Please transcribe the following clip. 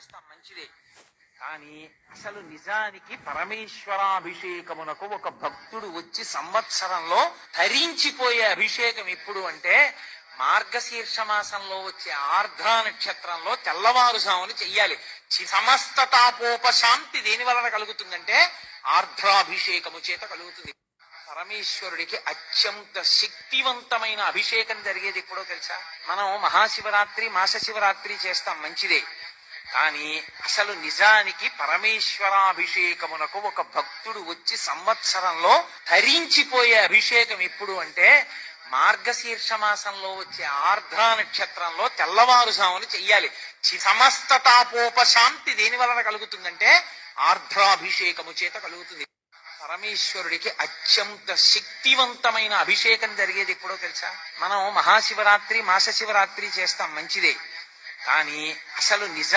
చేస్తాం మంచిదే. కానీ అసలు నిజానికి పరమేశ్వరాభిషేకమునకు ఒక భక్తుడు వచ్చి సంవత్సరంలో ధరించిపోయే అభిషేకం ఎప్పుడు అంటే మార్గశీర్ష మాసంలో వచ్చే ఆర్ద్ర నక్షత్రంలో తెల్లవారుజామున చెయ్యాలి. సమస్త తాపోపశాంతి దేని వలన కలుగుతుందంటే ఆర్ద్రాభిషేకము చేత కలుగుతుంది. పరమేశ్వరుడికి అత్యంత శక్తివంతమైన అభిషేకం జరిగేది ఎప్పుడో తెలుసా? మనం మహాశివరాత్రి మాస శివరాత్రి చేస్తాం మంచిదే. కానీ అసలు నిజానికి పరమేశ్వరాభిషేకమునకు ఒక భక్తుడు వచ్చి సంవత్సరంలో ధరించిపోయే అభిషేకం ఎప్పుడు అంటే మార్గశీర్ష మాసంలో వచ్చే ఆర్ద్ర నక్షత్రంలో తెల్లవారుజామున చెయ్యాలి. సమస్త తాపోపశాంతి దేని వలన కలుగుతుందంటే ఆర్ద్రాభిషేకము చేత కలుగుతుంది. పరమేశ్వరుడికి అత్యంత శక్తివంతమైన అభిషేకం జరిగేది ఎప్పుడో తెలుసా? మనం మహాశివరాత్రి మాస శివరాత్రి చేస్తాం మంచిదే. కానీ అసలు నిజ